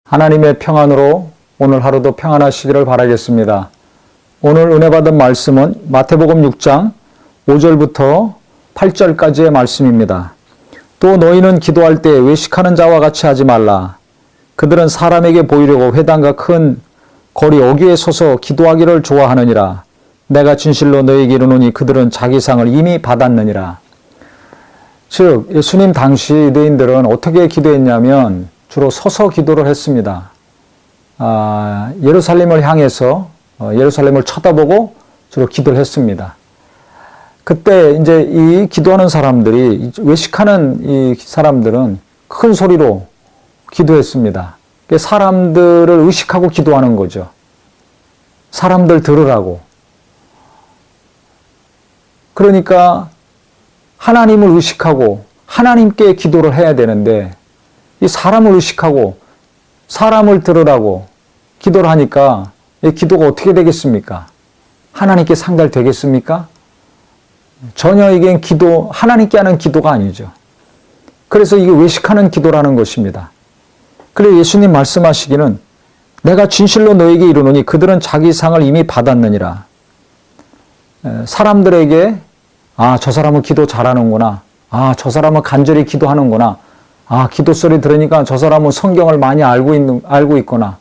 하나님의 평안으로 오늘 하루도 평안하시기를 바라겠습니다. 오늘 은혜 받은 말씀은 마태복음 6장 5절부터 8절까지의 말씀입니다. 또 너희는 기도할 때 외식하는 자와 같이 하지 말라. 그들은 사람에게 보이려고 회당과 큰 거리 어귀에 서서 기도하기를 좋아하느니라. 내가 진실로 너희에게 이르노니 그들은 자기 상을 이미 받았느니라. 즉 예수님 당시 유대인들은 어떻게 기도했냐면 주로 서서 기도를 했습니다. 예루살렘을 향해서 예루살렘을 쳐다보고 주로 기도를 했습니다. 그때 이제 이 기도하는 사람들이, 외식하는 이 사람들은 큰 소리로 기도했습니다. 사람들을 의식하고 기도하는 거죠. 사람들 들으라고. 그러니까 하나님을 의식하고 하나님께 기도를 해야 되는데, 이 사람을 의식하고 사람을 들으라고 기도를 하니까 이 기도가 어떻게 되겠습니까? 하나님께 상달되겠습니까? 전혀 이게 하나님께 하는 기도가 아니죠. 그래서 이게 외식하는 기도라는 것입니다. 그래서 예수님 말씀하시기는 내가 진실로 너에게 이르노니 그들은 자기 상을 이미 받았느니라. 사람들에게 저 사람은 기도 잘하는구나. 저 사람은 간절히 기도하는구나. 기도 소리 들으니까 저 사람은 성경을 많이 알고 있구나.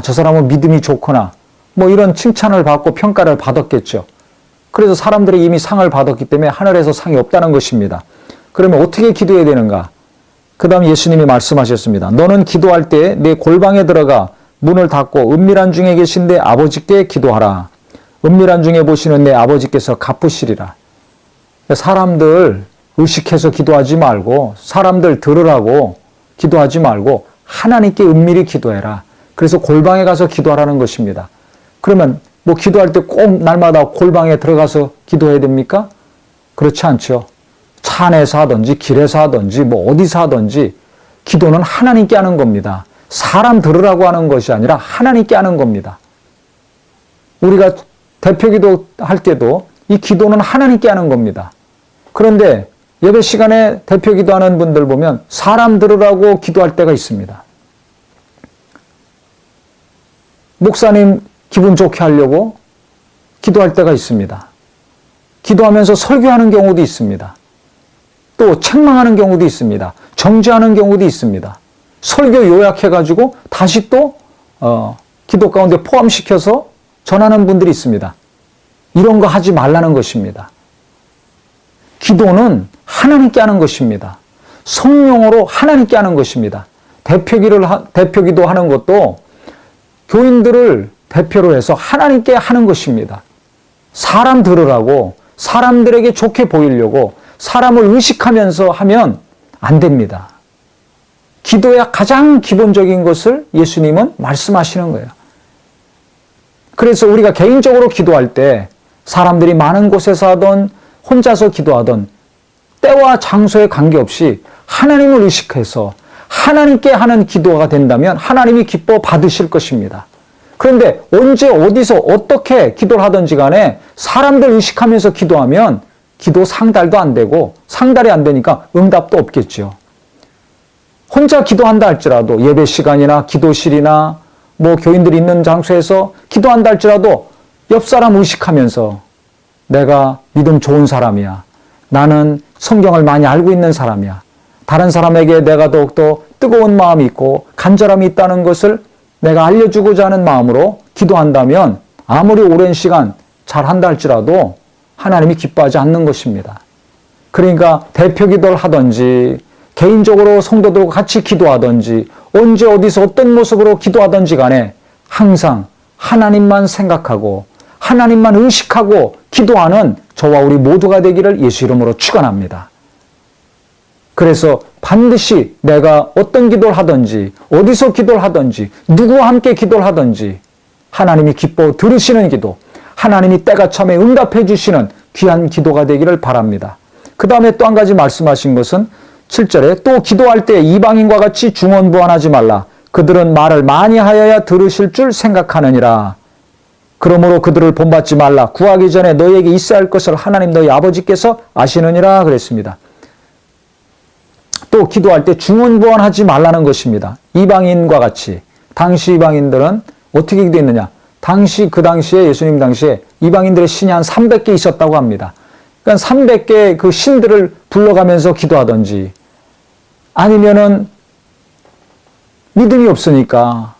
저 사람은 믿음이 좋구나. 뭐 이런 칭찬을 받고 평가를 받았겠죠. 그래서 사람들이 이미 상을 받았기 때문에 하늘에서 상이 없다는 것입니다. 그러면 어떻게 기도해야 되는가? 그 다음 예수님이 말씀하셨습니다. 너는 기도할 때 내 골방에 들어가 문을 닫고 은밀한 중에 계신 내 아버지께 기도하라. 은밀한 중에 보시는 내 아버지께서 갚으시리라. 사람들 의식해서 기도하지 말고, 사람들 들으라고 기도하지 말고 하나님께 은밀히 기도해라. 그래서 골방에 가서 기도하라는 것입니다. 그러면 뭐 기도할 때 꼭 날마다 골방에 들어가서 기도해야 됩니까? 그렇지 않죠. 차 안에서 하든지 길에서 하든지 뭐 어디서 하든지 기도는 하나님께 하는 겁니다. 사람 들으라고 하는 것이 아니라 하나님께 하는 겁니다. 우리가 대표기도 할 때도 이 기도는 하나님께 하는 겁니다. 그런데 예배 시간에 대표기도 하는 분들 보면 사람 들으라고 기도할 때가 있습니다. 목사님 기분 좋게 하려고 기도할 때가 있습니다. 기도하면서 설교하는 경우도 있습니다. 또 책망하는 경우도 있습니다. 정죄하는 경우도 있습니다. 설교 요약해가지고 다시 또 기도 가운데 포함시켜서 전하는 분들이 있습니다. 이런 거 하지 말라는 것입니다. 기도는 하나님께 하는 것입니다. 성령으로 하나님께 하는 것입니다. 대표기도 하는 것도 교인들을 대표로 해서 하나님께 하는 것입니다. 사람 들으라고, 사람들에게 좋게 보이려고 사람을 의식하면서 하면 안 됩니다. 기도의 가장 기본적인 것을 예수님은 말씀하시는 거예요. 그래서 우리가 개인적으로 기도할 때 사람들이 많은 곳에서 하던 혼자서 기도하던 때와 장소에 관계없이 하나님을 의식해서 하나님께 하는 기도가 된다면 하나님이 기뻐 받으실 것입니다. 그런데 언제 어디서 어떻게 기도를 하든지 간에 사람들 의식하면서 기도하면 기도 상달도 안 되고 상달이 안 되니까 응답도 없겠죠. 혼자 기도한다 할지라도 예배 시간이나 기도실이나 뭐 교인들이 있는 장소에서 기도한다 할지라도 옆 사람 의식하면서 내가 믿음 좋은 사람이야. 나는 성경을 많이 알고 있는 사람이야. 다른 사람에게 내가 더욱더 뜨거운 마음이 있고 간절함이 있다는 것을 내가 알려주고자 하는 마음으로 기도한다면 아무리 오랜 시간 잘한다 할지라도 하나님이 기뻐하지 않는 것입니다. 그러니까 대표기도를 하든지 개인적으로 성도들과 같이 기도하든지 언제 어디서 어떤 모습으로 기도하든지 간에 항상 하나님만 생각하고 하나님만 의식하고 기도하는 저와 우리 모두가 되기를 예수 이름으로 축원합니다. 그래서 반드시 내가 어떤 기도를 하든지 어디서 기도를 하든지 누구와 함께 기도를 하든지 하나님이 기뻐 들으시는 기도, 하나님이 때가 참에 응답해 주시는 귀한 기도가 되기를 바랍니다. 그 다음에 또 한 가지 말씀하신 것은 7절에 또 기도할 때 이방인과 같이 중언부언하지 말라. 그들은 말을 많이 하여야 들으실 줄 생각하느니라. 그러므로 그들을 본받지 말라. 구하기 전에 너희에게 있어야 할 것을 하나님 너희 아버지께서 아시느니라 그랬습니다. 또 기도할 때 중언부언하지 말라는 것입니다. 이방인과 같이. 당시 이방인들은 어떻게 기도했느냐? 그 당시에 예수님 당시에 이방인들의 신이 한 300개 있었다고 합니다. 그러니까 300개 그 신들을 불러가면서 기도하든지 아니면은 믿음이 없으니까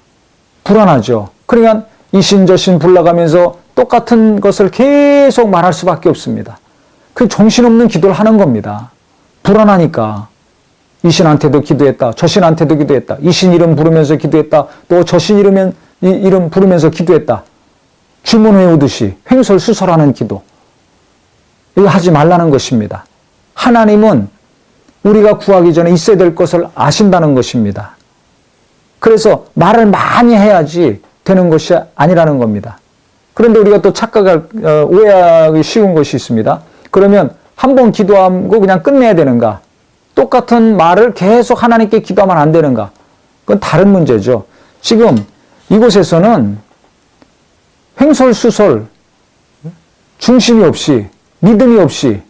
불안하죠. 그러니까 이 신 저 신 불러가면서 똑같은 것을 계속 말할 수밖에 없습니다. 그 정신없는 기도를 하는 겁니다. 불안하니까. 이 신한테도 기도했다. 저 신한테도 기도했다. 이 신 이름 부르면서 기도했다. 또 저 신 이름 부르면서 기도했다. 주문 외우듯이 횡설수설하는 기도. 이거 하지 말라는 것입니다. 하나님은 우리가 구하기 전에 있어야 될 것을 아신다는 것입니다. 그래서 말을 많이 해야지 되는 것이 아니라는 겁니다. 그런데 우리가 또 오해하기 쉬운 것이 있습니다. 그러면 한 번 기도하고 그냥 끝내야 되는가? 똑같은 말을 계속 하나님께 기도하면 안 되는가? 그건 다른 문제죠. 지금 이곳에서는 횡설수설, 중심이 없이, 믿음이 없이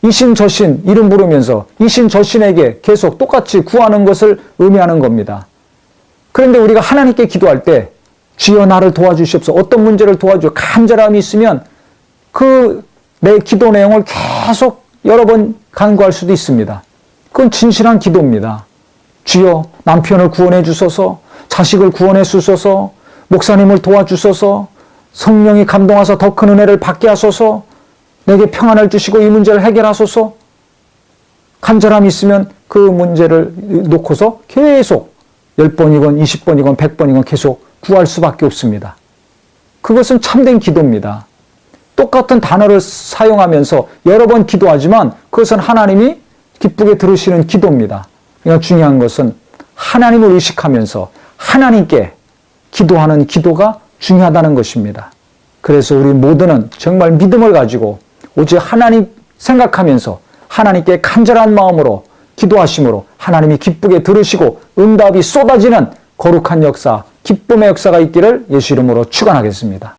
이신 저신 이름 부르면서 이신 저신에게 계속 똑같이 구하는 것을 의미하는 겁니다. 그런데 우리가 하나님께 기도할 때 주여 나를 도와주시옵소서. 어떤 문제를 도와주어 간절함이 있으면 그 내 기도 내용을 계속 여러 번 간구할 수도 있습니다. 그건 진실한 기도입니다. 주여 남편을 구원해 주소서, 자식을 구원해 주소서, 목사님을 도와주소서, 성령이 감동하사 더 큰 은혜를 받게 하소서, 내게 평안을 주시고 이 문제를 해결하소서. 간절함이 있으면 그 문제를 놓고서 계속 10번이건 20번이건 100번이건 계속 구할 수밖에 없습니다. 그것은 참된 기도입니다. 똑같은 단어를 사용하면서 여러 번 기도하지만 그것은 하나님이 기쁘게 들으시는 기도입니다. 그러니까 중요한 것은 하나님을 의식하면서 하나님께 기도하는 기도가 중요하다는 것입니다. 그래서 우리 모두는 정말 믿음을 가지고 오직 하나님 생각하면서 하나님께 간절한 마음으로 기도하심으로 하나님이 기쁘게 들으시고 응답이 쏟아지는 거룩한 역사, 기쁨의 역사가 있기를 예수 이름으로 축원하겠습니다.